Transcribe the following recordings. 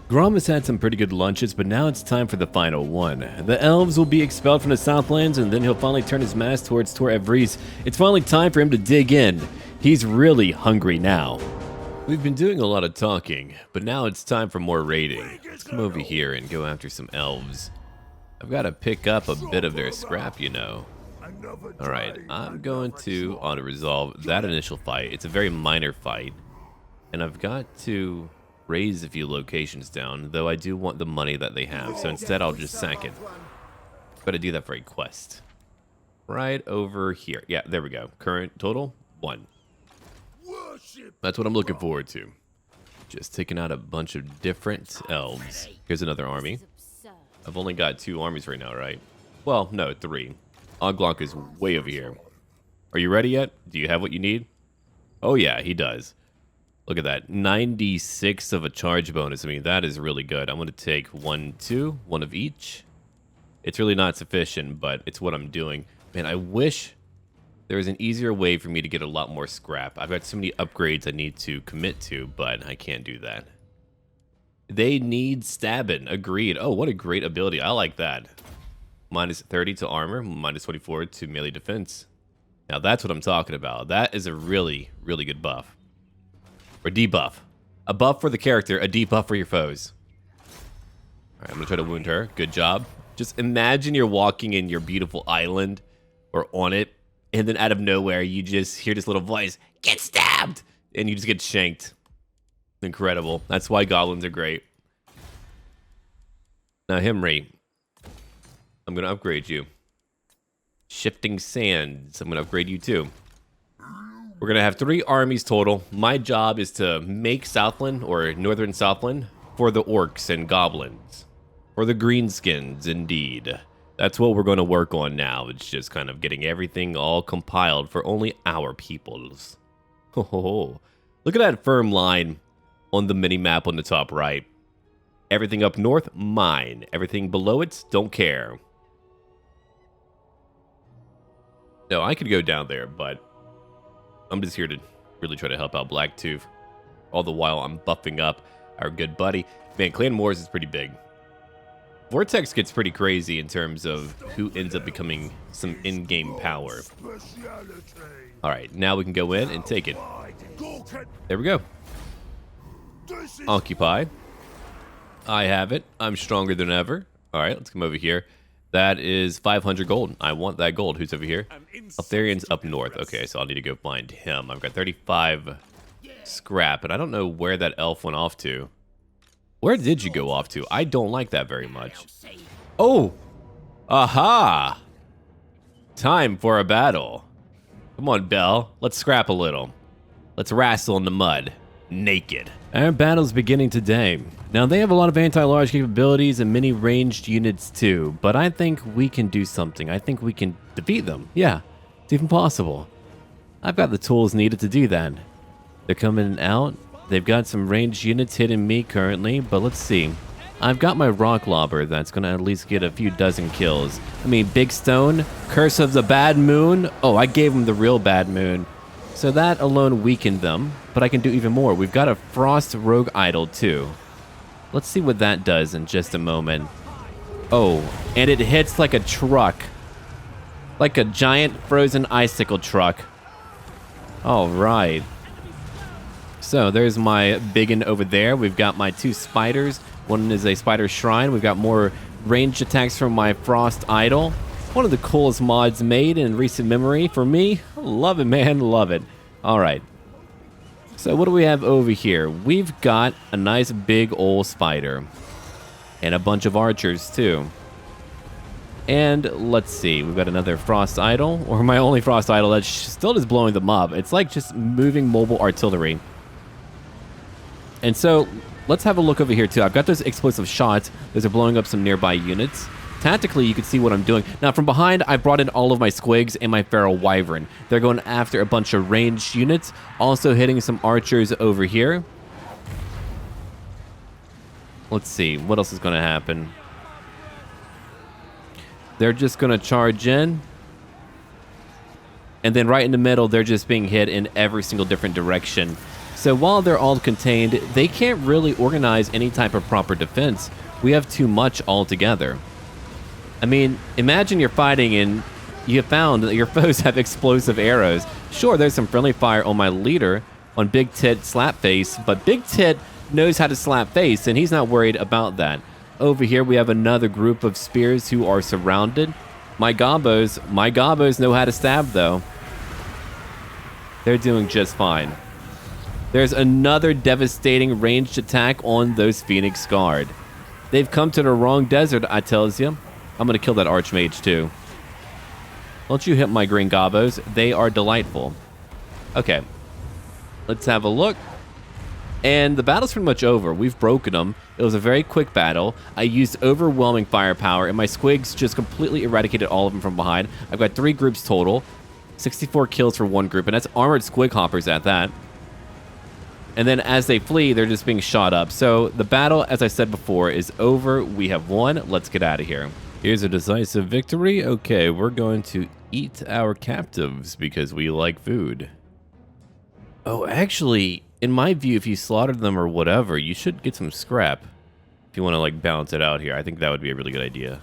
Grom has had some pretty good lunches, but now it's time for the final one. The elves will be expelled from the Southlands, and then he'll finally turn his mass towards Tor Evrees. It's finally time for him to dig in. He's really hungry now. We've been doing a lot of talking, but now it's time for more raiding. Let's come over here and go after some elves. I've got to pick up a bit of their scrap, you know. Alright, I'm going to auto-resolve that initial fight. It's a very minor fight. And I've got to raise a few locations down, though I do want the money that they have, so instead I'll just sack it. Got to do that for a quest. Right over here. Yeah, there we go. Current total, 1. That's what I'm looking forward to. Just taking out a bunch of different elves. Here's another army. I've only got 2 armies right now, right? Well, no, 3. Oglok is way over here. Are you ready yet? Do you have what you need? Oh yeah, he does. Look at that. 96 of a charge bonus. I mean, that is really good. I'm going to take 1, 2, 1 of each. It's really not sufficient, but it's what I'm doing. Man, I wish there was an easier way for me to get a lot more scrap. I've got so many upgrades I need to commit to, but I can't do that. They need stabbing. Agreed. Oh, what a great ability. I like that. Minus 30 to armor, minus 24 to melee defense. Now that's what I'm talking about. That is a really, really good buff. Or debuff. A buff for the character, a debuff for your foes. Alright, I'm gonna try to wound her. Good job. Just imagine you're walking in your beautiful island, or on it, and then out of nowhere you just hear this little voice, "Get stabbed!" And you just get shanked. Incredible. That's why goblins are great. Now Himri, I'm gonna upgrade you. Shifting Sands, I'm gonna upgrade you too. We're gonna have 3 armies total. My job is to make Southland, or Northern Southland, for the orcs and goblins. For the Greenskins, indeed. That's what we're gonna work on now. It's just kind of getting everything all compiled for only our peoples. Oh, look at that firm line on the mini-map on the top right. Everything up north, mine. Everything below it, don't care. No, I could go down there, but I'm just here to really try to help out Blacktooth. All the while I'm buffing up our good buddy. Man, Clan Wars is pretty big. Vortex gets pretty crazy in terms of who ends up becoming some in-game power. Alright, now we can go in and take it. There we go. Occupy. I have it. I'm stronger than ever. Alright, let's come over here. That is 500 gold. I want that gold. Who's over here? Altharian's up north. Okay, so I'll need to go find him. I've got 35 scrap, and I don't know where that elf went off to. Where did you go off to? I don't like that very much. Oh! Aha! Time for a battle. Come on, Belle. Let's scrap a little. Let's wrestle in the mud. Naked. Our battle's beginning today. Now, they have a lot of anti-large capabilities and many ranged units too, but I think we can do something. I think we can defeat them. Yeah, it's even possible. I've got the tools needed to do that. They're coming out. They've got some ranged units hitting me currently, but let's see. I've got my rock lobber that's going to at least get a few dozen kills. I mean, Big Stone, Curse of the Bad Moon. Oh, I gave him the real Bad Moon. So that alone weakened them, but I can do even more. We've got a Frost Rogue Idol too. Let's see what that does in just a moment. Oh, and it hits like a truck. Like a giant frozen icicle truck. All right. So there's my biggin over there. We've got my 2 spiders. One is a spider shrine. We've got more ranged attacks from my Frost Idol. One of the coolest mods made in recent memory for me. Love it, man. Love it. All right. So what do we have over here? We've got a nice big old spider. And a bunch of archers, too. And let's see. We've got another Frost Idol. Or my only Frost Idol that's still just blowing them up. It's like just moving mobile artillery. And so let's have a look over here, too. I've got those explosive shots. Those are blowing up some nearby units. Tactically, you can see what I'm doing. Now, from behind, I brought in all of my squigs and my feral wyvern. They're going after a bunch of ranged units, also hitting some archers over here. Let's see, what else is going to happen? They're just going to charge in. And then right in the middle, they're just being hit in every single different direction. So while they're all contained, they can't really organize any type of proper defense. We have too much altogether. I mean, imagine you're fighting and you have found that your foes have explosive arrows. Sure, there's some friendly fire on my leader, on Big Tit Slapface, but Big Tit knows how to slap face, and he's not worried about that. Over here, we have another group of spears who are surrounded. My gobos know how to stab, though. They're doing just fine. There's another devastating ranged attack on those Phoenix Guard. They've come to the wrong desert, I tells you. I'm gonna kill that Archmage, too. Don't you hit my green gobos. They are delightful. Okay. Let's have a look. And the battle's pretty much over. We've broken them. It was a very quick battle. I used overwhelming firepower, and my squigs just completely eradicated all of them from behind. I've got 3 groups total. 64 kills for one group, and that's armored squig hoppers at that. And then as they flee, they're just being shot up. So the battle, as I said before, is over. We have won. Let's get out of here. Here's a decisive victory. Okay, we're going to eat our captives because we like food. Oh, actually, in my view, if you slaughtered them or whatever, you should get some scrap. If you want to, like, balance it out here, I think that would be a really good idea.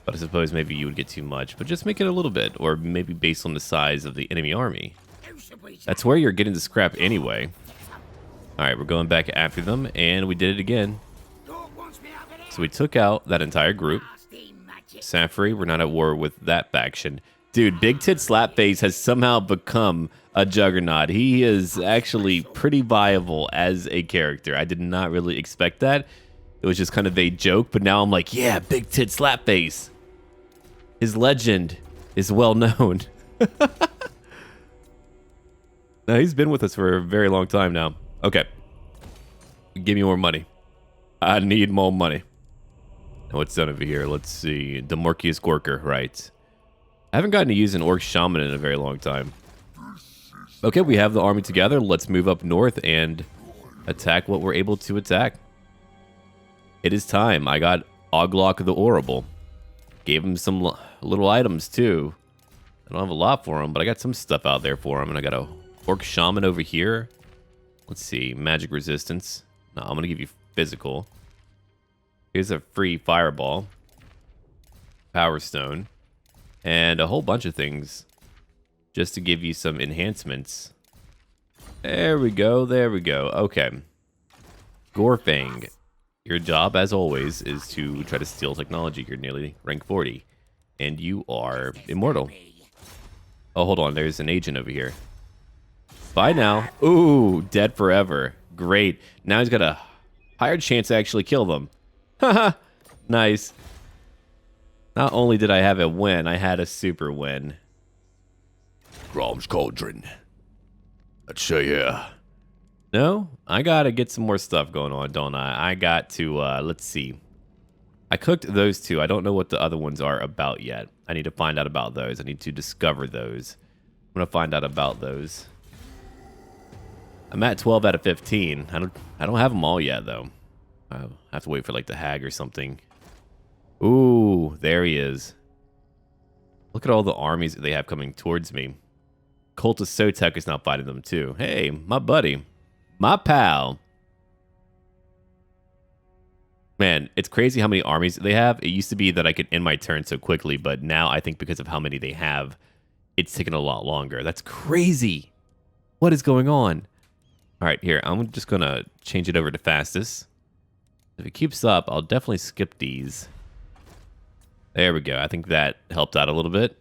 But I suppose maybe you would get too much. But just make it a little bit, or maybe based on the size of the enemy army. That's where you're getting the scrap anyway. Alright, we're going back after them, and we did it again. So we took out that entire group. Safri, we're not at war with that faction. Dude, Big Tit Slapface has somehow become a juggernaut. He is actually pretty viable as a character. I did not really expect that. It was just kind of a joke, but now I'm like, yeah, Big Tit Slapface. His legend is well known. Now, he's been with us for a very long time now. Okay. Give me more money. I need more money. Now, what's done over here? Let's see. Demorkius Gorker, right. I haven't gotten to use an Orc Shaman in a very long time. Okay, we have the army together. Let's move up north and attack what we're able to attack. It is time. I got Oglok the Horrible. Gave him some little items, too. I don't have a lot for him, but I got some stuff out there for him. And I got a Orc Shaman over here. Let's see. Magic resistance. No, I'm going to give you physical. Here's a free fireball. Power stone. And a whole bunch of things. Just to give you some enhancements. There we go. There we go. Okay. Gorfang. Your job, as always, is to try to steal technology. You're nearly rank 40. And you are immortal. Oh, hold on. There's an agent over here. Bye now. Ooh, dead forever. Great. Now he's got a higher chance to actually kill them. Haha. Nice. Not only did I have a win, I had a super win. Grom's Cauldron. Let's show you. No, I gotta get some more stuff going on, don't I? I got to, let's see. I cooked those two. I don't know what the other ones are about yet. I need to find out about those. I need to discover those. I'm gonna find out about those. I'm at 12 out of 15. I don't have them all yet, though. I have to wait for, like, the hag or something. Ooh, there he is. Look at all the armies that they have coming towards me. Cultist Sotek is now fighting them, too. Hey, my buddy. My pal. Man, it's crazy how many armies they have. It used to be that I could end my turn so quickly, but now I think because of how many they have, it's taking a lot longer. That's crazy. What is going on? All right, here. I'm just going to change it over to fastest. If it keeps up, I'll definitely skip these. There we go. I think that helped out a little bit.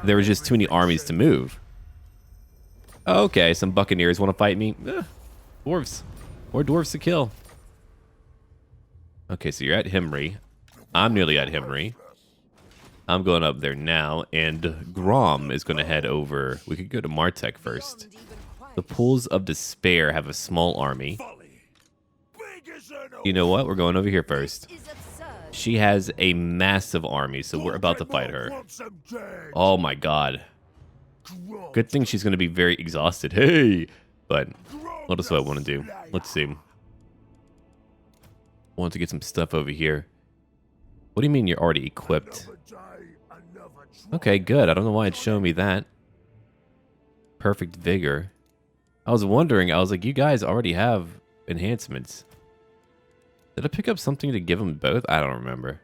There was just too many armies to move. Okay, some buccaneers want to fight me. Dwarves. More dwarves to kill. Okay, so you're at Himri. I'm nearly at Himri. I'm going up there now, and Grom is going to head over. We could go to Martek first. The Pools of Despair have a small army. You know what? We're going over here first. She has a massive army, so we're about to fight her. Oh my god. Good thing she's going to be very exhausted. Hey! But what else do I want to do? Let's see. I want to get some stuff over here. What do you mean you're already equipped? Okay, good. I don't know why it's showing me that. Perfect vigor. I was wondering, I was like, you guys already have enhancements. Did I pick up something to give them both? I don't remember.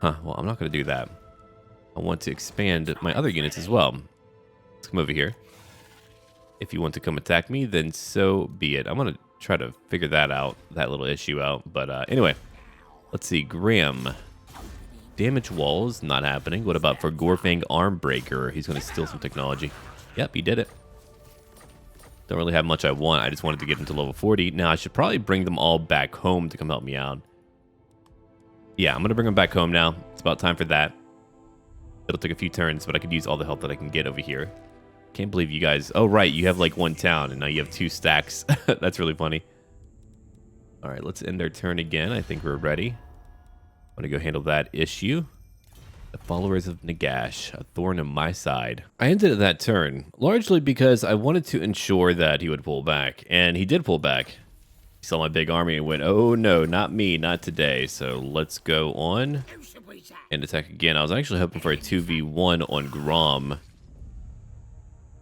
Huh, well, I'm not going to do that. I want to expand my other units as well. Let's come over here. If you want to come attack me, then so be it. I'm going to try to figure that out, that little issue out. But anyway, let's see. Graham. Damage walls, not happening. What about for Gorfang Armbreaker? He's going to steal some technology. Yep, he did it. Don't really have much I want. I just wanted to get him to level 40. Now, I should probably bring them all back home to come help me out. Yeah, I'm going to bring them back home now. It's about time for that. It'll take a few turns, but I could use all the help that I can get over here. Can't believe you guys... Oh, right. You have like one town, and now you have 2 stacks. That's really funny. All right, let's end our turn again. I think we're ready. I'm going to go handle that issue. The followers of Nagash, a thorn in my side. I ended that turn, largely because I wanted to ensure that he would pull back, and he did pull back. He saw my big army and went, oh no, not me, not today. So let's go on and attack again. I was actually hoping for a 2v1 on Grom.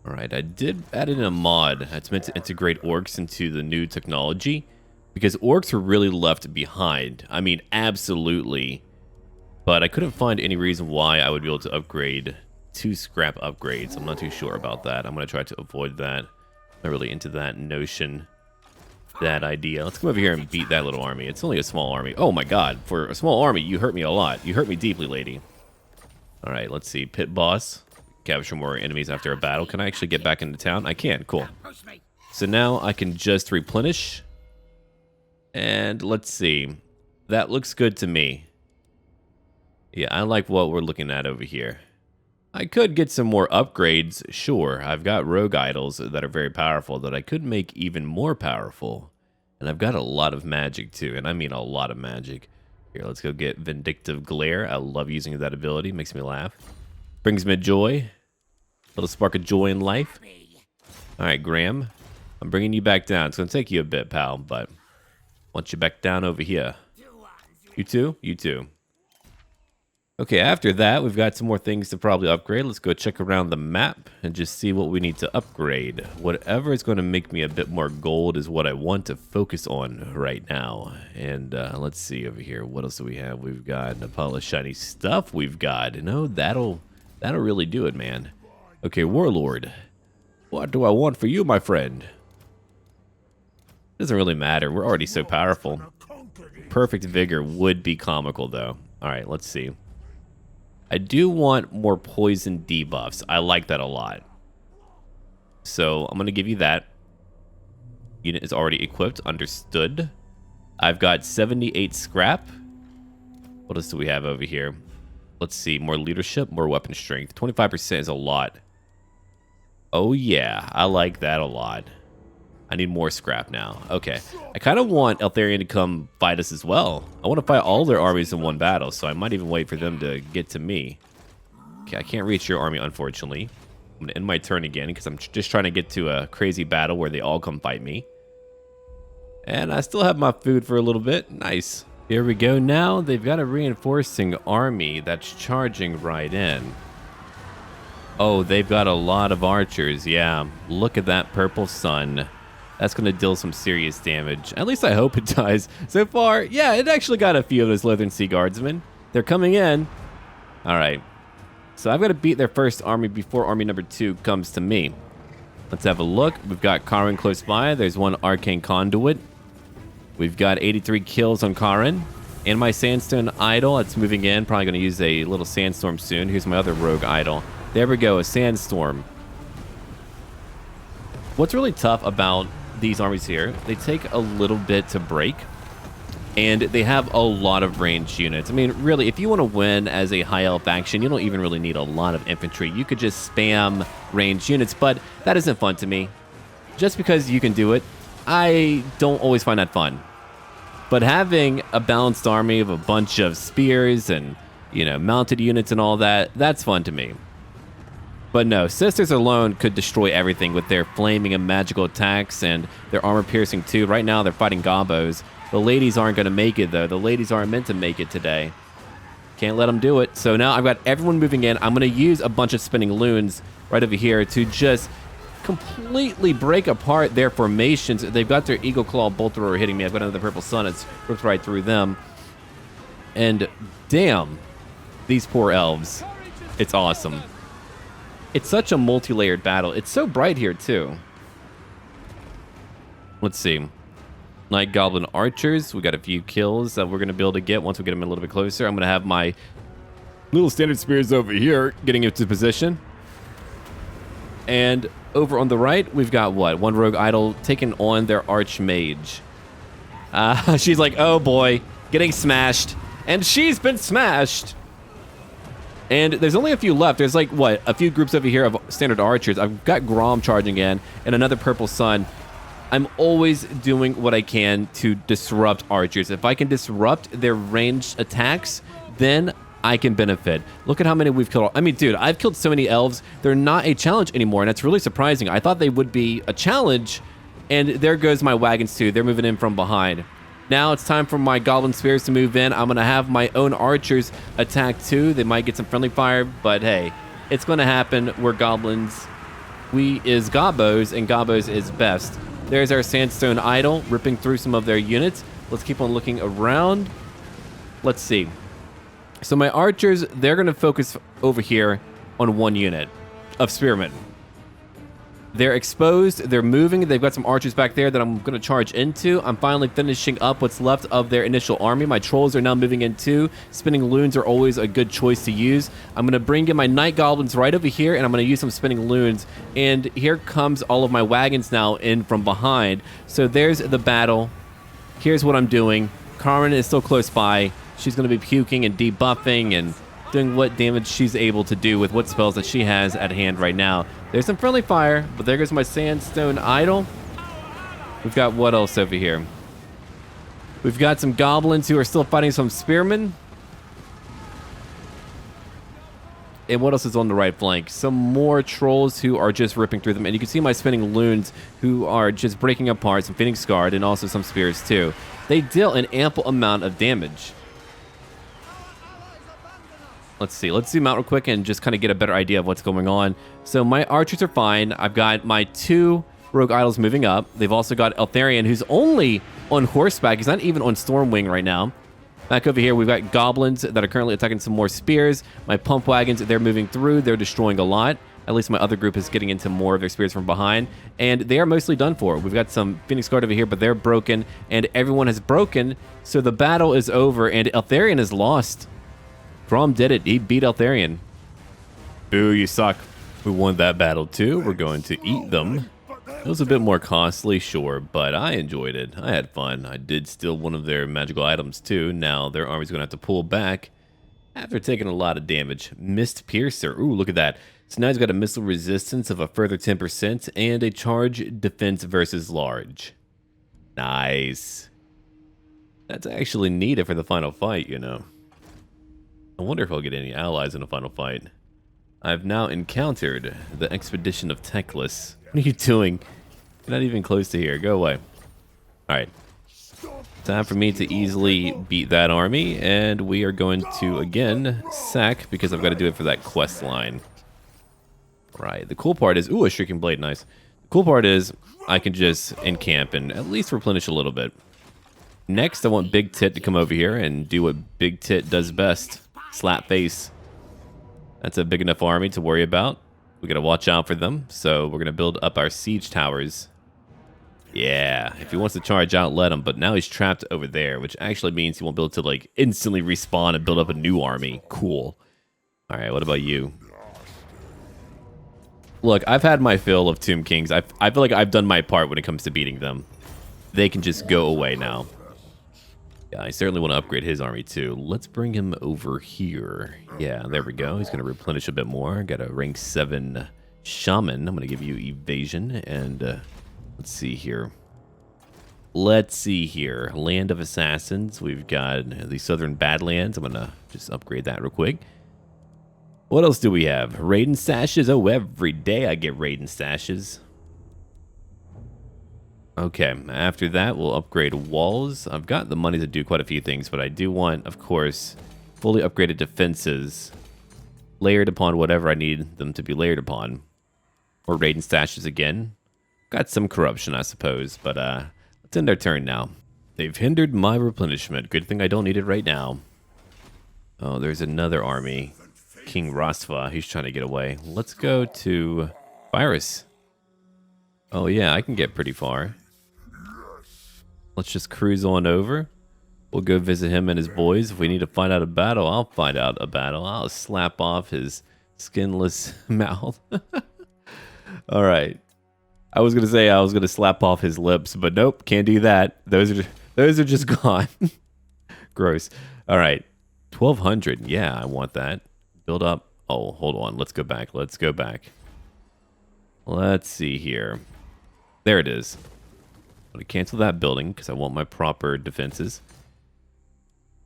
All right, I did add in a mod that's meant to integrate orcs into the new technology, because orcs were really left behind. I mean, absolutely. But I couldn't find any reason why I would be able to upgrade 2 scrap upgrades. I'm not too sure about that. I'm going to try to avoid that. I'm not really into that notion, that idea. Let's come over here and beat that little army. It's only a small army. Oh my god. For a small army, you hurt me a lot. You hurt me deeply, lady. All right, let's see. Pit boss. Capture more enemies after a battle. Can I actually get back into town? I can. Cool. So now I can just replenish. And let's see. That looks good to me. Yeah, I like what we're looking at over here. I could get some more upgrades, sure. I've got rogue idols that are very powerful that I could make even more powerful. And I've got a lot of magic too, and I mean a lot of magic. Here, let's go get Vindictive Glare. I love using that ability, makes me laugh. Brings me joy. Little spark of joy in life. Alright, Graham. I'm bringing you back down. It's going to take you a bit, pal, but I want you back down over here. You too? You too. Okay, after that, we've got some more things to probably upgrade. Let's go check around the map and just see what we need to upgrade. Whatever is going to make me a bit more gold is what I want to focus on right now. And let's see over here. What else do we have? We've got a pile of shiny stuff. We've got, you know, that'll really do it, man. Okay, Warlord. What do I want for you, my friend? Doesn't really matter. We're already so powerful. Perfect Vigor would be comical, though. All right, let's see. I do want more poison debuffs. I like that a lot. So I'm going to give you that. Unit is already equipped. Understood. I've got 78 scrap. What else do we have over here? Let's see. More leadership, more weapon strength. 25% is a lot. Oh, yeah. I like that a lot. I need more scrap now. Okay. I kind of want Eltharion to come fight us as well. I want to fight all their armies in one battle, so I might even wait for them to get to me. Okay, I can't reach your army, unfortunately. I'm going to end my turn again, because I'm just trying to get to a crazy battle where they all come fight me. And I still have my food for a little bit. Nice. Here we go now. They've got a reinforcing army that's charging right in. Oh, they've got a lot of archers. Yeah, look at that purple sun. That's going to deal some serious damage. At least I hope it does. So far, yeah, it actually got a few of those Lothern Sea Guardsmen. They're coming in. All right. So I've got to beat their first army before army number 2 comes to me. Let's have a look. We've got Karin close by. There's one Arcane Conduit. We've got 83 kills on Karin. And my Sandstone Idol, it's moving in. Probably going to use a little Sandstorm soon. Here's my other Rogue Idol. There we go, a Sandstorm. What's really tough about these armies here, they take a little bit to break, and they have a lot of ranged units. I mean, really, if you want to win as a high elf faction, you don't even really need a lot of infantry. You could just spam ranged units, but that isn't fun to me. Just because you can do it, I don't always find that fun. But having a balanced army of a bunch of spears and, you know, mounted units and all that, that's fun to me. But no, Sisters alone could destroy everything with their flaming and magical attacks and their armor piercing too. Right now, they're fighting Gobbos. The ladies aren't going to make it, though. The ladies aren't meant to make it today. Can't let them do it. So now I've got everyone moving in. I'm going to use a bunch of spinning loons right over here to just completely break apart their formations. They've got their Eagle Claw Bolt Thrower hitting me. I've got another Purple Sun. It's ripped right through them. And damn, these poor elves. It's awesome. It's such a multi-layered battle. It's so bright here, too. Let's see. Night Goblin Archers. We got a few kills that we're going to be able to get once we get them a little bit closer. I'm going to have my little standard spears over here getting into position. And over on the right, we've got what? One Rogue Idol taking on their Archmage. She's like, oh boy, getting smashed. And she's been smashed. And there's only a few left. There's like, what? A few groups over here of standard archers. I've got Grom charging in and another Purple Sun. I'm always doing what I can to disrupt archers. If I can disrupt their ranged attacks, then I can benefit. Look at how many we've killed. I mean, dude, I've killed so many elves. They're not a challenge anymore, and that's really surprising. I thought they would be a challenge, and there goes my wagons too. They're moving in from behind. Now it's time for my Goblin Spears to move in. I'm going to have my own archers attack too. They might get some friendly fire, but hey, it's going to happen. We're goblins. We is Gobos, and Gobos is best. There's our Sandstone Idol ripping through some of their units. Let's keep on looking around. Let's see. So my archers, they're going to focus over here on one unit of spearmen. They're exposed. They're moving. They've got some archers back there that I'm going to charge into. I'm finally finishing up what's left of their initial army. My trolls are now moving in too. Spinning loons are always a good choice to use. I'm going to bring in my night goblins right over here, and I'm going to use some spinning loons. And here comes all of my wagons now in from behind. So there's the battle. Here's what I'm doing. Carmen is still close by. She's going to be puking and debuffing and doing what damage she's able to do with what spells that she has at hand right now. There's some friendly fire, but there goes my Sandstone Idol. We've got what else over here? We've got some goblins who are still fighting some spearmen. And what else is on the right flank? Some more trolls who are just ripping through them. And you can see my spinning loons who are just breaking apart, some Phoenix Guard, and also some spears too. They deal an ample amount of damage. Let's see. Let's zoom out real quick and just kind of get a better idea of what's going on. So my archers are fine. I've got my two Rogue Idols moving up. They've also got Eltharion, who's only on horseback. He's not even on Stormwing right now. Back over here, we've got goblins that are currently attacking some more spears. My pump wagons, they're moving through. They're destroying a lot. At least my other group is getting into more of their spears from behind. And they are mostly done for. We've got some Phoenix Guard over here, but they're broken. And everyone has broken. So the battle is over, and Eltharion is lost. Grom did it. He beat Eltharion. Boo, you suck. We won that battle too. We're going to eat them. It was a bit more costly, sure, but I enjoyed it. I had fun. I did steal one of their magical items too. Now their army's going to have to pull back after taking a lot of damage. Mist Piercer. Ooh, look at that. So now he's got a missile resistance of a further 10% and a charge defense versus large. Nice. That's actually needed for the final fight, you know. I wonder if I'll get any allies in the final fight. I've now encountered the expedition of Teclis. What are you doing? You're not even close to here. Go away. Alright. Time for me to easily beat that army, and we are going to, again, sack, because I've got to do it for that quest line. Right. The cool part is... Ooh, a Shrieking Blade. Nice. The cool part is I can just encamp and at least replenish a little bit. Next, I want Big Tit to come over here and do what Big Tit does best. Slap face. That's a big enough army to worry about. We gotta watch out for them, so we're gonna build up our siege towers. Yeah, if he wants to charge out, let him, but now he's trapped over there, which actually means he won't be able to, like, instantly respawn and build up a new army. Cool. Alright, what about you? Look, I've had my fill of Tomb Kings. I feel like I've done my part when it comes to beating them. They can just go away now. Yeah, I certainly want to upgrade his army too. Let's bring him over here. Yeah, there we go. He's going to replenish a bit more. Got a rank 7 shaman. I'm going to give you evasion. And let's see here. Let's see here. Land of Assassins. We've got the Southern Badlands. I'm going to just upgrade that real quick. What else do we have? Raiden stashes. Oh, every day I get Raiden stashes. Okay, after that, we'll upgrade walls. I've got the money to do quite a few things, but I do want, of course, fully upgraded defenses layered upon whatever I need them to be layered upon. We're raiding stashes again. Got some corruption, I suppose, but let's end our turn now. They've hindered my replenishment. Good thing I don't need it right now. Oh, there's another army. King Rastva, he's trying to get away. Let's go to Virus. Oh yeah, I can get pretty far. Let's just cruise on over. We'll go visit him and his boys. If we need to find out a battle, I'll find out a battle. I'll slap off his skinless mouth. All right. I was gonna say I was gonna slap off his lips, but nope, can't do that. Those are just gone. Gross. All right, 1,200. Yeah, I want that. Build up. Oh, hold on. Let's go back. Let's go back. Let's see here. There it is. I'm gonna cancel that building because I want my proper defenses.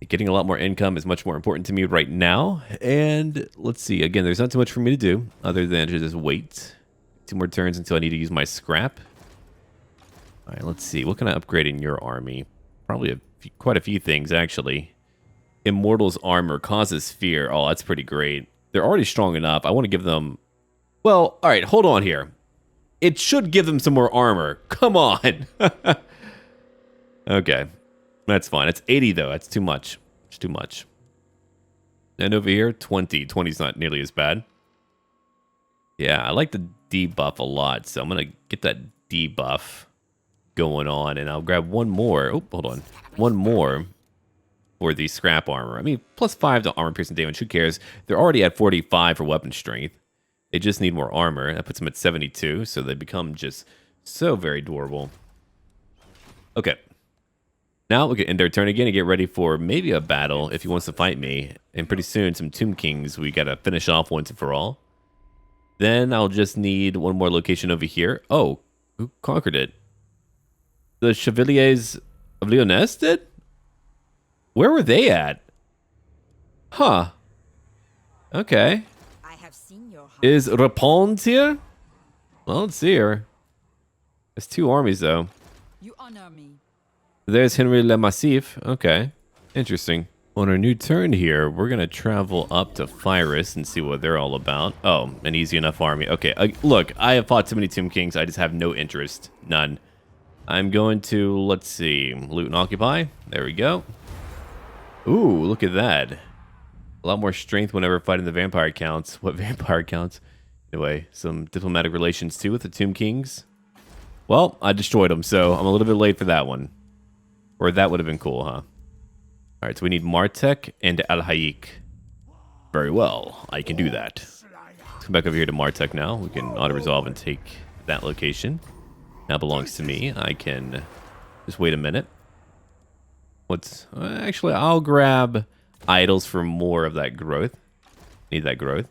Getting a lot more income is much more important to me right now. And let's see. Again, there's not too much for me to do other than to just wait. 2 more turns until I need to use my scrap. All right, let's see. What can I upgrade in your army? Probably quite a few things, actually. Immortal's armor causes fear. Oh, that's pretty great. They're already strong enough. I want to give them... Well, all right, hold on here. It should give them some more armor. Come on. Okay. That's fine. It's 80, though. That's too much. It's too much. And over here, 20. 20's not nearly as bad. Yeah, I like the debuff a lot, so I'm going to get that debuff going on, and I'll grab one more. Oh, hold on. One more for the scrap armor. I mean, +5 to armor piercing damage. Who cares? They're already at 45 for weapon strength. They just need more armor. That puts them at 72, so they become just so very durable. Okay. Now we can end our turn again and get ready for maybe a battle if he wants to fight me. And pretty soon, some Tomb Kings we got to finish off once and for all. Then I'll just need one more location over here. Oh, who conquered it? The Chevaliers of Lyonesse did? Where were they at? Huh. Okay. I have seen your heart. Is Rapons here? Well, let's see her. There's 2 armies, though. You honor me. There's Henry Le Massif. Okay. Interesting. On our new turn here, we're going to travel up to Fyrus and see what they're all about. Oh, an easy enough army. Okay, look, I have fought too many Tomb Kings. I just have no interest. None. I'm going to, let's see, loot and occupy. There we go. Ooh, look at that. A lot more strength whenever fighting the vampire counts. What vampire counts? Anyway, some diplomatic relations too with the Tomb Kings. Well, I destroyed them, so I'm a little bit late for that one. Or that would have been cool, huh? All right, so we need Martek and Al-Hayik. Very well, I can do that. Let's come back over here to Martek now. We can auto-resolve and take that location. Now belongs to me. I can just wait a minute. Actually, I'll grab idols for more of that growth. Need that growth.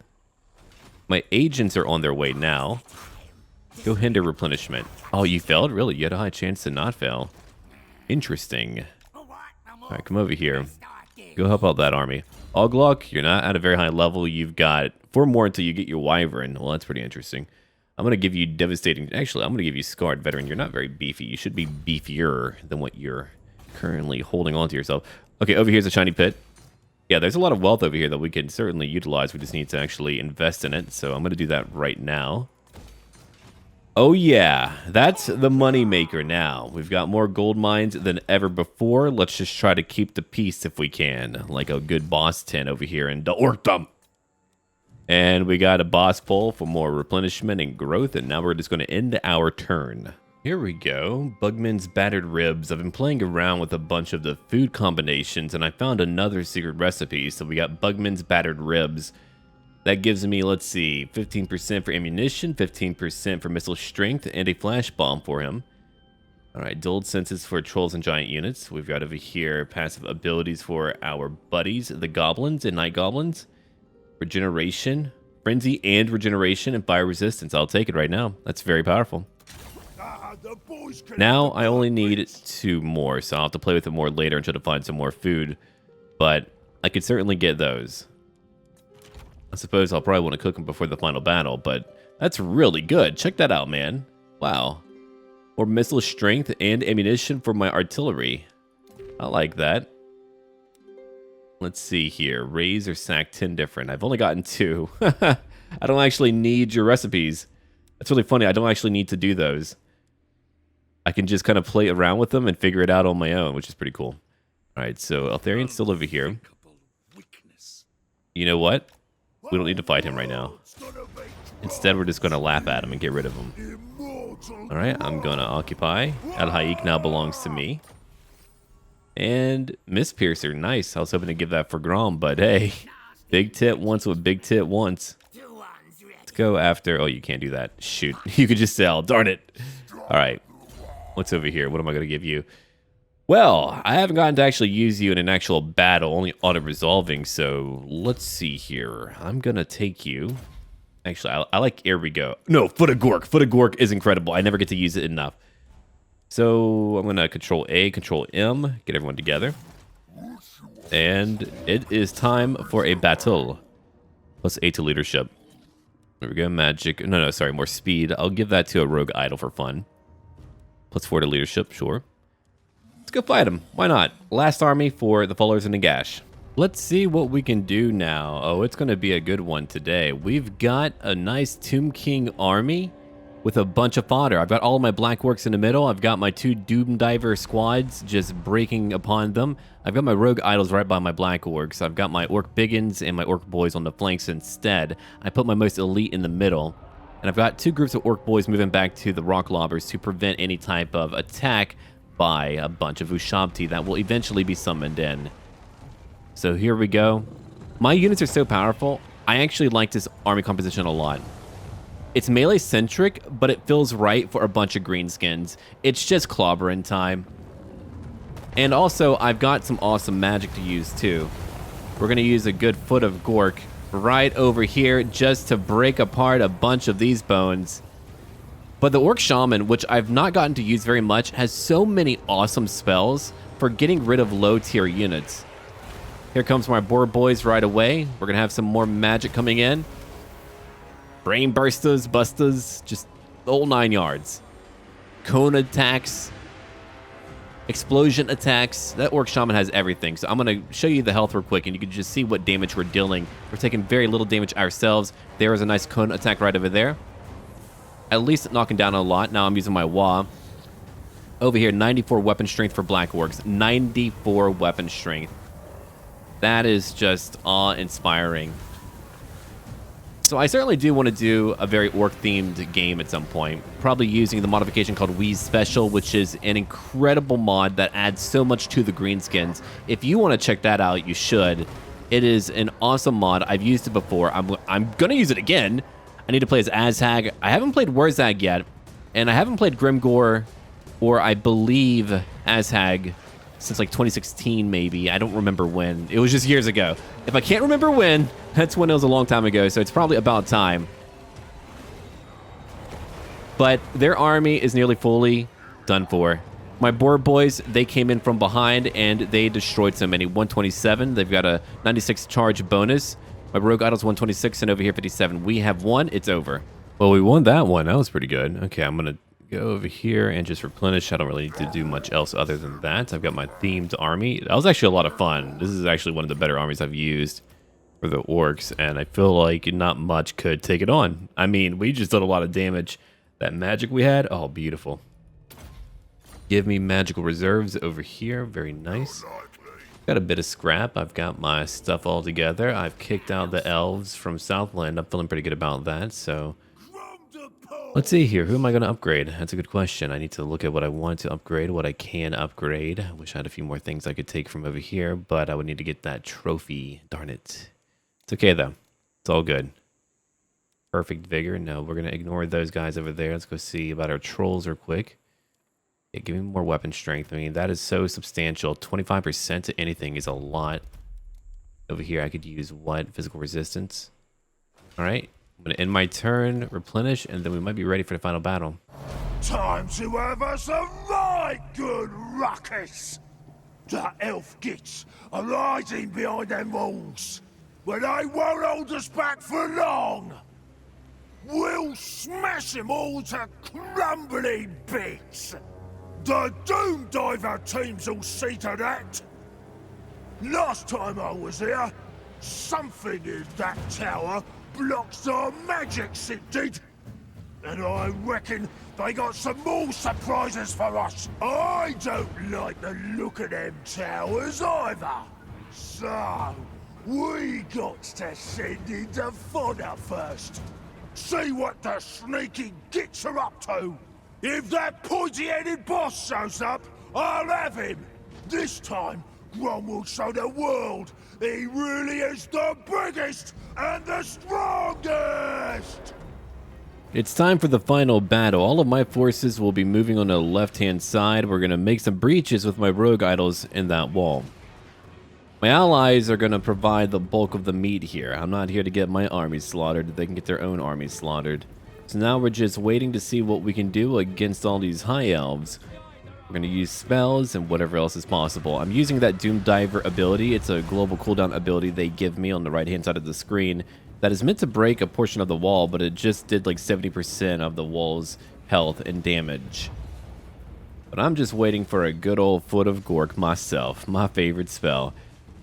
My agents are on their way now. Go hinder replenishment. Oh, you failed? Really? You had a high chance to not fail. Interesting. All right, come over here. Go help out that army. Oglok, you're not at a very high level. You've got 4 more until you get your Wyvern. Well, that's pretty interesting. I'm going to give you devastating... Actually, I'm going to give you Scarred Veteran. You're not very beefy. You should be beefier than what you're currently holding on to yourself. Okay, over here's a shiny pit. Yeah, there's a lot of wealth over here that we can certainly utilize. We just need to actually invest in it. So I'm going to do that right now. Oh yeah, that's the money maker now. We've got more gold mines than ever before. Let's just try to keep the peace if we can. Like a good boss 10 over here in the Ortum. And we got a boss pull for more replenishment and growth. And now we're just going to end our turn. Here we go. Bugman's Battered Ribs. I've been playing around with a bunch of the food combinations. And I found another secret recipe. So we got Bugman's Battered Ribs. That gives me, let's see, 15% for ammunition, 15% for missile strength, and a flash bomb for him. All right, dulled senses for trolls and giant units. We've got over here passive abilities for our buddies, the goblins and night goblins. Regeneration, frenzy, and regeneration, and fire resistance. I'll take it right now. That's very powerful. Now I only need 2 more, so I'll have to play with it more later and try to find some more food. But I could certainly get those. I suppose I'll probably want to cook them before the final battle, but that's really good. Check that out, man. Wow. More missile strength and ammunition for my artillery. I like that. Let's see here. Raise or sack 10 different. I've only gotten 2. I don't actually need your recipes. It's really funny. I don't actually need to do those. I can just kind of play around with them and figure it out on my own, which is pretty cool. All right, so Eltharian's still over here. You know what? We don't need to fight him right now. Instead, we're just going to laugh at him and get rid of him. All right, I'm going to occupy. Al-Haik now belongs to me. And Miss Piercer, nice. I was hoping to give that for Grom, but hey, big tit wants what big tit wants. Let's go after... Oh, you can't do that. Shoot. You could just sell. Darn it. All right. What's over here? What am I going to give you? Well, I haven't gotten to actually use you in an actual battle, only auto-resolving, so let's see here. I'm going to take you... Actually, I like... Here we go. No, Foot of Gork. Foot of Gork is incredible. I never get to use it enough. So I'm going to Control A, Control M, get everyone together. And it is time for a battle. Plus 8 to leadership. There we go, magic. No, sorry, more speed. I'll give that to a rogue idol for fun. Plus 4 to leadership, sure. Let's go fight him. Why not? Last army for the followers in Nagash. Let's see what we can do now. Oh, it's going to be a good one today. We've got a nice Tomb King army with a bunch of fodder. I've got all of my Black Orcs in the middle. I've got my 2 Doom Diver squads just breaking upon them. I've got my Rogue Idols right by my Black Orcs. I've got my Orc Biggins and my Orc Boys on the flanks instead. I put my most elite in the middle. And I've got 2 groups of Orc Boys moving back to the Rock Lobbers to prevent any type of attack by a bunch of Ushabti that will eventually be summoned in. So here we go. My units are so powerful. I actually like this army composition a lot. It's melee-centric, but it feels right for a bunch of Greenskins. It's just clobbering time. And also, I've got some awesome magic to use, too. We're going to use a good Foot of Gork right over here just to break apart a bunch of these bones. But the Orc Shaman, which I've not gotten to use very much, has so many awesome spells for getting rid of low-tier units. Here comes my Boar Boys right away. We're going to have some more magic coming in. Brain bursters, busters, just the whole 9 yards. Cone attacks, explosion attacks. That Orc Shaman has everything. So I'm going to show you the health real quick, and you can just see what damage we're dealing. We're taking very little damage ourselves. There is a nice cone attack right over there. At least knocking down a lot. Now I'm using my Wa. Over here, 94 weapon strength for Black Orcs. 94 weapon strength. That is just awe-inspiring. So I certainly do want to do a very orc-themed game at some point. Probably using the modification called Wheeze Special, which is an incredible mod that adds so much to the Greenskins. If you want to check that out, you should. It is an awesome mod. I've used it before. I'm going to use it again. I need to play as Azhag. I haven't played Warzag yet, and I haven't played Grimgor or I believe Azhag since like 2016 maybe. I don't remember when. It was just years ago. If I can't remember when, that's when it was a long time ago, so it's probably about time. But their army is nearly fully done for. My Boar Boys, they came in from behind and they destroyed so many. 127, they've got a 96 charge bonus. My Rogue Idol's 126 and over here 57. We have won, it's over. Well, we won that one. That was pretty good. Okay, I'm going to go over here and just replenish. I don't really need to do much else other than that. I've got my themed army. That was actually a lot of fun. This is actually one of the better armies I've used for the orcs, and I feel like not much could take it on. I mean, we just did a lot of damage. That magic we had, oh, beautiful. Give me magical reserves over here. Very nice. Got a bit of scrap. I've got my stuff all together. I've kicked out the elves from Southland. I'm feeling pretty good about that, so... Let's see here. Who am I going to upgrade? That's a good question. I need to look at what I want to upgrade, what I can upgrade. I wish I had a few more things I could take from over here, but I would need to get that trophy. Darn it. It's okay, though. It's all good. Perfect vigor. No, we're going to ignore those guys over there. Let's go see about our trolls real quick. Yeah, give me more weapon strength. I mean, that is so substantial. 25% to anything is a lot. Over here, I could use what? Physical resistance. All right. I'm going to end my turn, replenish, and then we might be ready for the final battle. Time to have us a right good ruckus. The elf gits are hiding behind them walls, but they won't hold us back for long. We'll smash them all to crumbling bits. The Doom Diver teams will see to that. Last time I was here, something in that tower blocks our magic, it did. And I reckon they got some more surprises for us. I don't like the look of them towers either. So, we got to send into fodder first. See what the sneaky gits are up to. If that pointy-headed boss shows up, I'll have him. This time, Grom will show the world he really is the biggest and the strongest! It's time for the final battle. All of my forces will be moving on the left-hand side. We're going to make some breaches with my rogue idols in that wall. My allies are going to provide the bulk of the meat here. I'm not here to get my army slaughtered. They can get their own army slaughtered. So now we're just waiting to see what we can do against all these high elves. We're going to use spells and whatever else is possible. I'm using that Doom Diver ability. It's a global cooldown ability they give me on the right-hand side of the screen that is meant to break a portion of the wall, but it just did like 70% of the wall's health and damage. But I'm just waiting for a good old Foot of Gork myself, my favorite spell.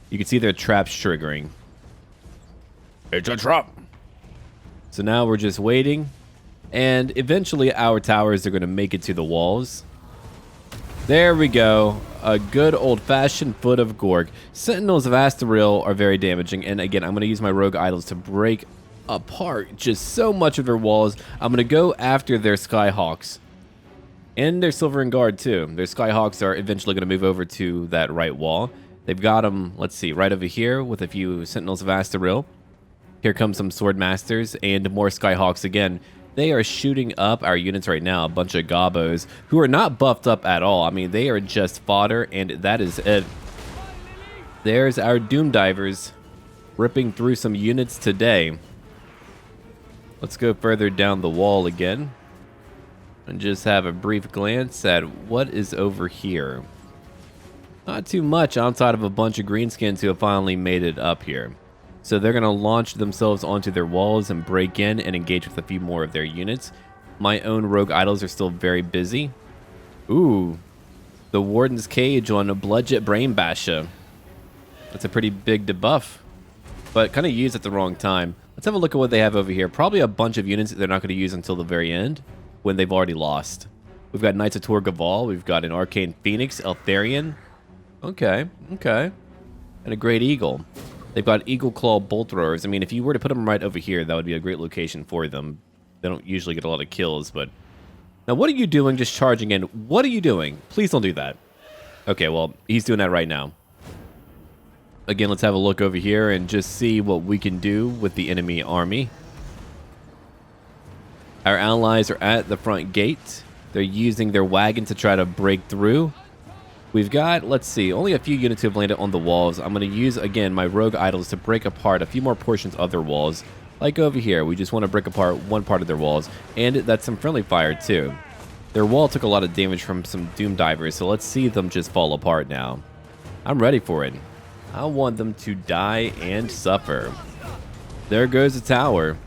You can see their traps triggering. It's a trap! So now we're just waiting, and eventually our towers are going to make it to the walls. There we go. A good old-fashioned Foot of Gork. Sentinels of Surreal are very damaging, and again, I'm going to use my rogue idols to break apart just so much of their walls. I'm going to go after their Skyhawks. And their Silvern Guard, too. Their Skyhawks are eventually going to move over to that right wall. They've got them, let's see, right over here with a few Sentinels of Surreal. Here come some Sword Masters and more Skyhawks again. They are shooting up our units right now, a bunch of gobos who are not buffed up at all. I mean, they are just fodder, and that is it. There's our Doom Divers ripping through some units today. Let's go further down the wall again and just have a brief glance at what is over here. Not too much outside of a bunch of Greenskins who have finally made it up here. So they're going to launch themselves onto their walls and break in and engage with a few more of their units. My own rogue idols are still very busy. Ooh, the Warden's Cage on a Bludget Brain Basher. That's a pretty big debuff, but kind of used at the wrong time. Let's have a look at what they have over here. Probably a bunch of units that they're not going to use until the very end, when they've already lost. We've got Knights of Tor Gaval. We've got an Arcane Phoenix, Eltharion. Okay. And a Great Eagle. They've got Eagle Claw Bolt Throwers. I mean, if you were to put them right over here, that would be a great location for them. They don't usually get a lot of kills, but... Now, what are you doing just charging in? What are you doing? Please don't do that. Okay, well, he's doing that right now. Again, let's have a look over here and just see what we can do with the enemy army. Our allies are at the front gate. They're using their wagon to try to break through. We've got, let's see, only a few units who have landed on the walls. I'm going to use, again, my rogue idols to break apart a few more portions of their walls. Like over here, we just want to break apart one part of their walls. And that's some friendly fire, too. Their wall took a lot of damage from some Doom Divers, so let's see them just fall apart now. I'm ready for it. I want them to die and suffer. There goes the tower.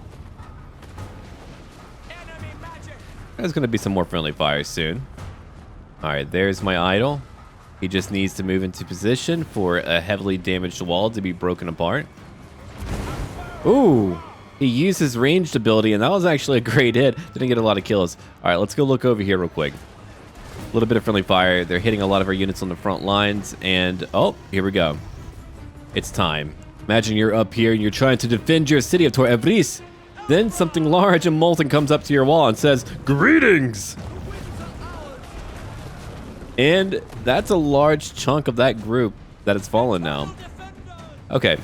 There's going to be some more friendly fire soon. Alright, there's my idol. He just needs to move into position for a heavily damaged wall to be broken apart. Ooh, he used his ranged ability, and that was actually a great hit. Didn't get a lot of kills. All right, let's go look over here real quick. A little bit of friendly fire. They're hitting a lot of our units on the front lines, and oh, here we go. It's time. Imagine you're up here and you're trying to defend your city of Tor Evris. Then something large and molten comes up to your wall and says, "Greetings!" And that's a large chunk of that group that has fallen now. Okay,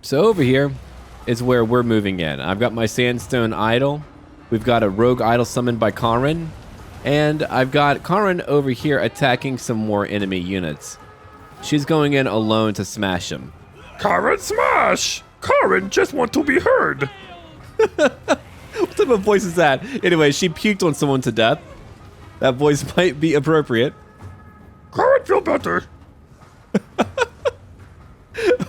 so over here is where we're moving in. I've got my Sandstone Idol. We've got a Rogue Idol summoned by Karin. And I've got Karin over here attacking some more enemy units. She's going in alone to smash them. Karin smash! Karin just want to be heard. What type of voice is that? Anyway, she puked on someone to death. That voice might be appropriate. Karin, feel better.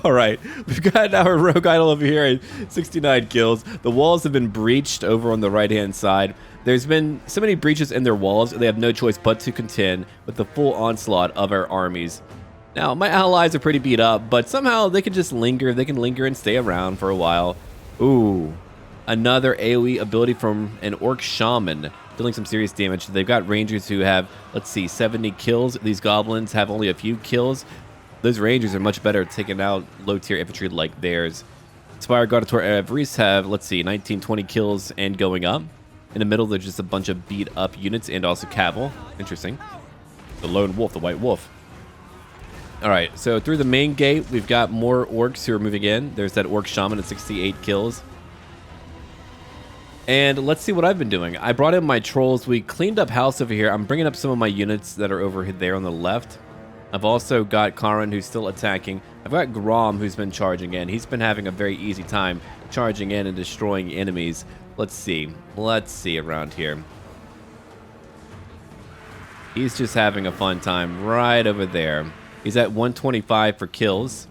All right, we've got our Rogue Idol over here at 69 kills. The walls have been breached over on the right-hand side. There's been so many breaches in their walls, they have no choice but to contend with the full onslaught of our armies. Now, my allies are pretty beat up, but somehow they can just linger. They can linger and stay around for a while. Ooh, Another AoE ability from an Orc Shaman, dealing some serious damage. They've got Rangers who have, let's see, 70 kills. These Goblins have only a few kills. Those Rangers are much better at taking out low-tier infantry like theirs. Spire Guard of Torevris have, let's see, 19, 20 kills and going up. In the middle, there's just a bunch of beat-up units and also Caval. Interesting. The Lone Wolf, the White Wolf. All right, so through the main gate, we've got more Orcs who are moving in. There's that Orc Shaman at 68 kills. And let's see what I've been doing. I brought in my Trolls. We cleaned up house over here. I'm bringing up some of my units that are over there on the left. I've also got Karin, who's still attacking. I've got Grom, who's been charging in. He's been having a very easy time charging in and destroying enemies. Let's see. Let's see around here. He's just having a fun time right over there. He's at 125 for kills.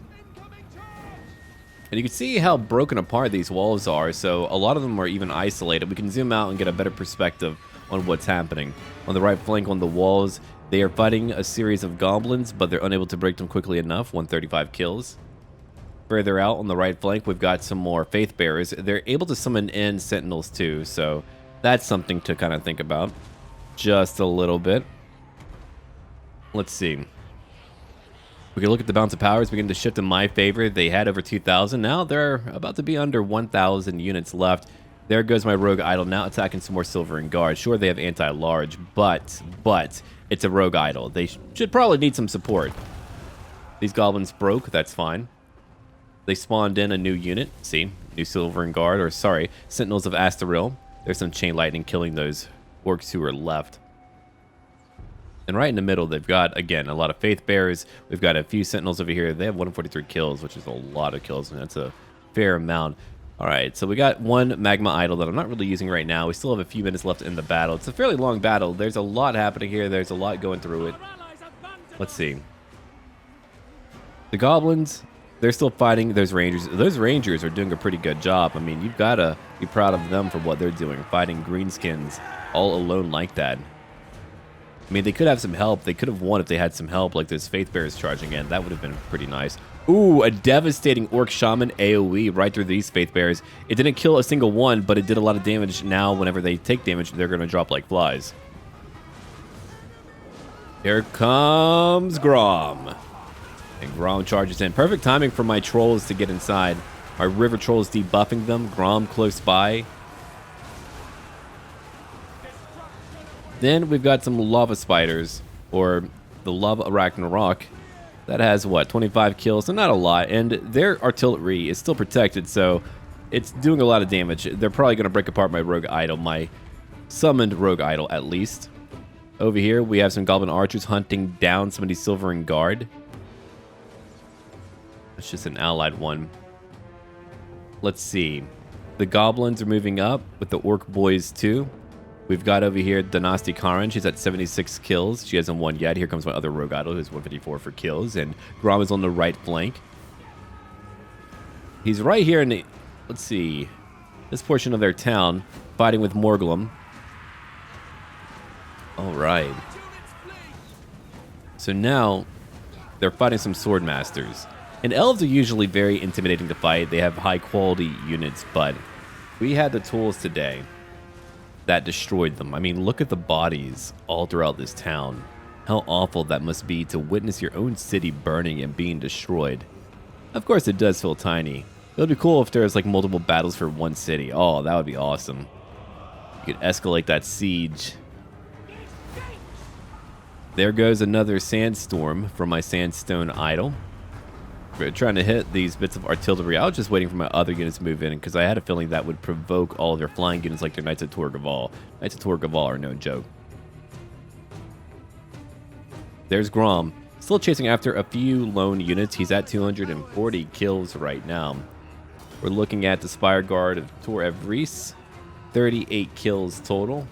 And you can see how broken apart these walls are, so a lot of them are even isolated. We can zoom out and get a better perspective on what's happening. On the right flank on the walls, they are fighting a series of goblins, but they're unable to break them quickly enough. 135 kills. Further out on the right flank, we've got some more Faith Bearers. They're able to summon in Sentinels too, so that's something to kind of think about. Just a little bit. Let's see. We can look at the balance of powers, begin to shift in my favor. They had over 2,000. Now they're about to be under 1,000 units left. There goes my Rogue Idol, now attacking some more Silver Guard. Sure, they have anti-large, but it's a Rogue Idol. They should probably need some support. These Goblins broke, that's fine. They spawned in a new unit. See, new Silver Guard, or sorry, Sentinels of Astaril. There's some Chain Lightning killing those Orcs who are left. And right in the middle, they've got, again, a lot of Faith Bearers. We've got a few Sentinels over here. They have 143 kills, which is a lot of kills, and that's a fair amount. All right, so we got one Magma Idol that I'm not really using right now. We still have a few minutes left in the battle. It's a fairly long battle. There's a lot happening here. There's a lot going through it. Let's see. The Goblins, they're still fighting those Rangers. Those Rangers are doing a pretty good job. I mean, you've got to be proud of them for what they're doing, fighting Greenskins all alone like that. I mean, they could have some help. They could have won if they had some help, like those Faith Bearers charging in. That would have been pretty nice. Ooh, a devastating Orc Shaman AoE right through these Faith Bearers. It didn't kill a single one, but it did a lot of damage. Now, whenever they take damage, they're going to drop like flies. Here comes Grom. And Grom charges in. Perfect timing for my Trolls to get inside. Our River Trolls debuffing them. Grom close by. Then we've got some Lava Spiders, or the Lava Arachnarok. That has, what, 25 kills? So not a lot. And their artillery is still protected, so it's doing a lot of damage. They're probably going to break apart my Rogue Idol, my summoned Rogue Idol, at least. Over here, we have some Goblin Archers hunting down some of these Silver Guard. That's just an allied one. Let's see. The Goblins are moving up with the Orc Boys, too. We've got over here Dynasty Karin. She's at 76 kills. She hasn't won yet. Here comes my other Rogue Idol, who's 154 for kills. And Grom is on the right flank. He's right here in the, let's see, this portion of their town, fighting with Morglum. All right. So now they're fighting some Sword Masters. And Elves are usually very intimidating to fight. They have high quality units, but we had the tools today that destroyed them. I mean, look at the bodies all throughout this town. How awful that must be to witness your own city burning and being destroyed. Of course, it does feel tiny. It would be cool if there was like multiple battles for one city. Oh, that would be awesome. You could escalate that siege. There goes another sandstorm from my sandstone idol. We're trying to hit these bits of artillery. I was just waiting for my other units to move in because I had a feeling that would provoke all of their flying units like their Knights of Torgaval. Knights of Torgaval are no joke. There's Grom. Still chasing after a few lone units. He's at 240 kills right now. We're looking at the Spire Guard of Torevris. 38 kills total.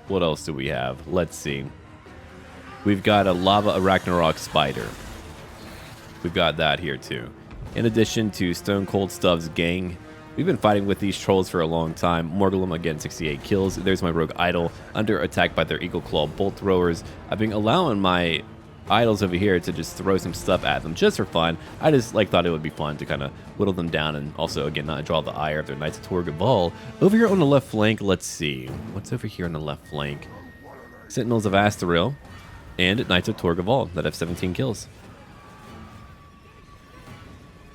What else do we have? Let's see. We've got a Lava Arachnarok Spider. We've got that here too. In addition to Stone Cold Stuff's gang, we've been fighting with these trolls for a long time. Morglum, again, 68 kills. There's my Rogue Idol, under attack by their Eagle Claw Bolt Throwers. I've been allowing my idols over here to just throw some stuff at them just for fun. I just thought it would be fun to kind of whittle them down and also again not draw the ire of their Knights of Torgaval. Over here on the left flank, let's see. What's over here on the left flank? Sentinels of Surreal and Knights of Torgaval that have 17 kills.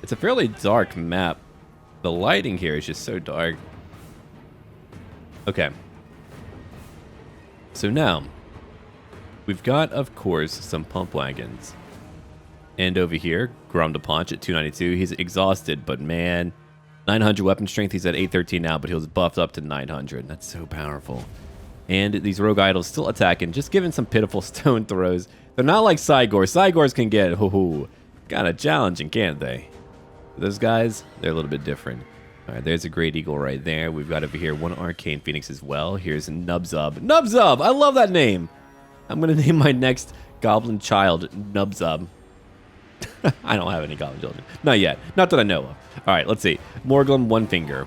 It's a fairly dark map. The lighting here is just so dark. Okay. So now, we've got, of course, some pump wagons. And over here, Grom the Paunch at 292. He's exhausted, but man, 900 weapon strength. He's at 813 now, but he was buffed up to 900. That's so powerful. And these rogue idols still attacking, just giving some pitiful stone throws. They're not like Cygors. Cygors can get kind of challenging, can't they? Those guys, they're a little bit different. All right, there's a Great Eagle right there. We've got over here one Arcane Phoenix as well. Here's Nubzub. Nubzub! I love that name. I'm going to name my next goblin child Nubzub. I don't have any goblin children. Not yet. Not that I know of. All right, let's see. Morglum, one finger.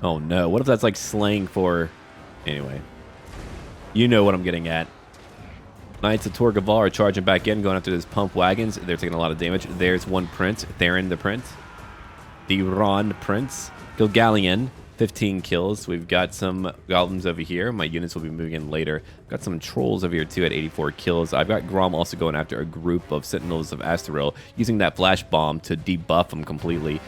Oh, no. What if that's like slang for... Anyway. You know what I'm getting at. Knights of Torgaval are charging back in, going after those pump wagons. They're taking a lot of damage. There's one prince. Theron the prince. The Ron Prince. Gilgallion, 15 kills. We've got some goblins over here. My units will be moving in later. Got some trolls over here too at 84 kills. I've got Grom also going after a group of Sentinels of Surreal, using that flash bomb to debuff them completely.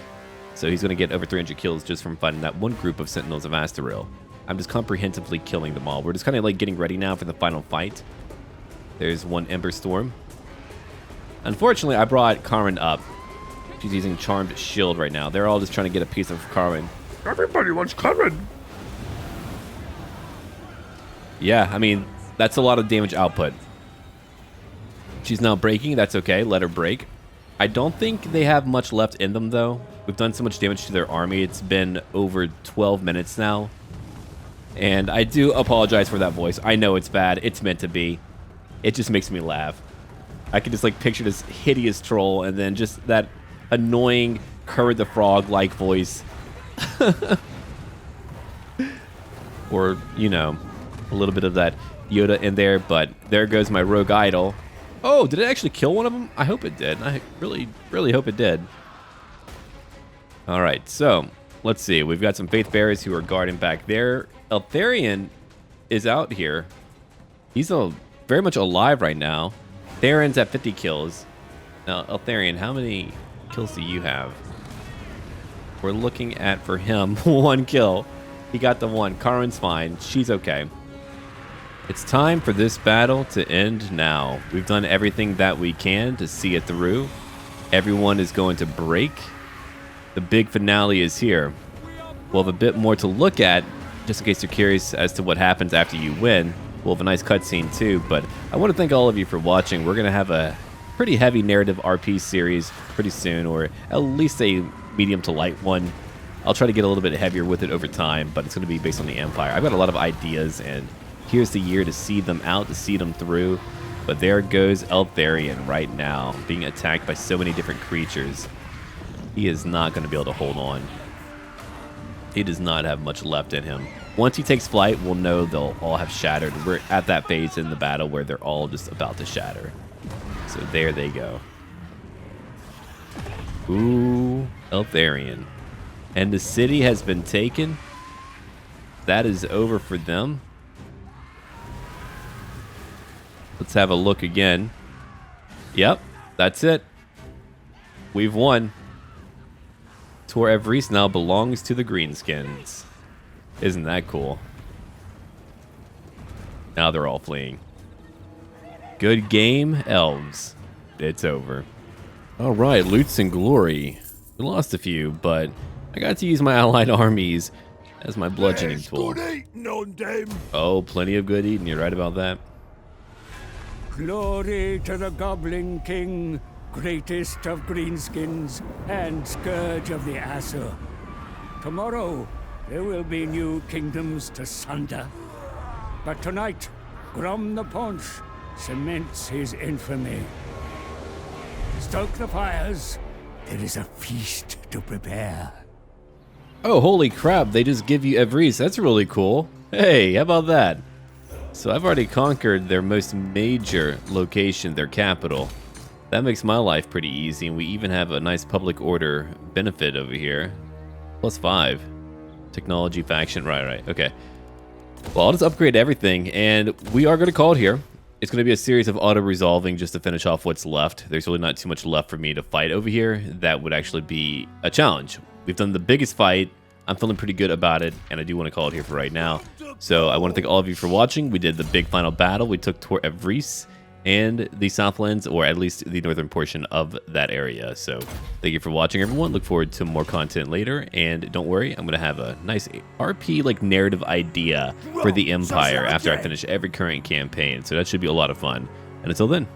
So he's going to get over 300 kills just from fighting that one group of Sentinels of Surreal. I'm just comprehensively killing them all. We're just kind of like getting ready now for the final fight. There's one Ember Storm. Unfortunately, I brought Karin up. She's using Charmed Shield right now. They're all just trying to get a piece of Karin. Everybody wants Karin. Yeah, I mean, that's a lot of damage output. She's now breaking. That's okay. Let her break. I don't think they have much left in them, though. We've done so much damage to their army. It's been over 12 minutes now. And I do apologize for that voice. I know it's bad. It's meant to be. It just makes me laugh. I can just like picture this hideous troll and then just that annoying Kermit the Frog-like voice. Or, you know, a little bit of that Yoda in there. But there goes my rogue idol. Oh, did it actually kill one of them? I hope it did. I really, really hope it did. All right, so let's see. We've got some Faith Bearers who are guarding back there. Eltharion is out here. He's very much alive right now. Theron's at 50 kills. Now, Eltharion, how many kills do you have? We're looking at, for him, 1 kill. He got the 1. Karin's fine. She's okay. It's time for this battle to end now. We've done everything that we can to see it through. Everyone is going to break. The big finale is here. We'll have a bit more to look at, just in case you're curious as to what happens after you win. We'll have a nice cutscene too, but I want to thank all of you for watching. We're going to have a pretty heavy narrative RP series pretty soon, or at least a medium to light one. I'll try to get a little bit heavier with it over time, but it's going to be based on the Empire. I've got a lot of ideas, and here's the year to see them out, to see them through. But there goes Eltharion right now, being attacked by so many different creatures. He is not going to be able to hold on. He does not have much left in him. Once he takes flight, we'll know they'll all have shattered. We're at that phase in the battle where they're all just about to shatter. So there they go. Ooh, Eltharion. And the city has been taken. That is over for them. Let's have a look again. Yep, that's it. We've won. Tor Evrees now belongs to the Greenskins. Isn't that cool? Now they're all fleeing. Good game, elves. It's over. All right, loots and glory. We lost a few, but I got to use my allied armies as my bludgeoning tool. Good eating on them. Oh, plenty of good eating. You're right about that. Glory to the Goblin King, greatest of Greenskins and scourge of the Asur. Tomorrow, there will be new kingdoms to sunder. But tonight, Grom the Paunch cements his infamy. Stoke the fires. There is a feast to prepare. Oh, holy crap. They just give you Evrees. That's really cool. Hey, how about that? So I've already conquered their most major location, their capital. That makes my life pretty easy, and we even have a nice public order benefit over here. +5. Technology faction, right, okay. Well, I'll just upgrade everything, and we are going to call it here. It's going to be a series of auto-resolving just to finish off what's left. There's really not too much left for me to fight over here. That would actually be a challenge. We've done the biggest fight. I'm feeling pretty good about it, and I do want to call it here for right now. So I want to thank all of you for watching. We did the big final battle. We took Tor Evreese and the Southlands, or at least the northern portion of that area. So thank you for watching, everyone. Look forward to more content later, and don't worry, I'm going to have a nice RP like narrative idea for the Empire after I finish every current campaign. So that should be a lot of fun. And until then,